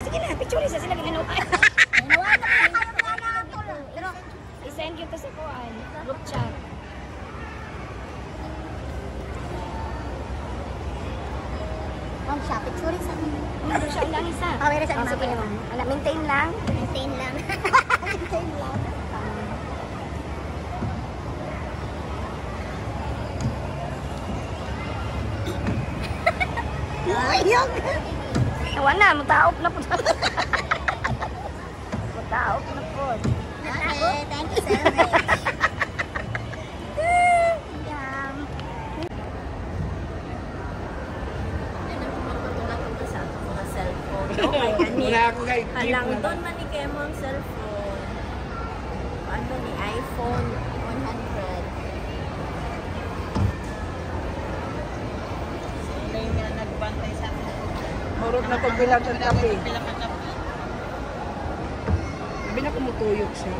Sige na, picture sa sila ginawa. Pero i-send yun to sa kuan, group chat. Ma'am siya, picture sa akin. Ano siya lang isa? Oh, meron sa sige naman. Maintain lang. Maintain lang. Maintain lang. Ayok! Wala, mataop na po. Mataop na po. Okay, thank you so much. Wala akong guide. Halang doon man ni Kemo ang cellphone. Ano ni iPhone 100. Sila yung nagbantay sa akin. Marot na pagbilang ng kape. Sabi na kumutuyok siya.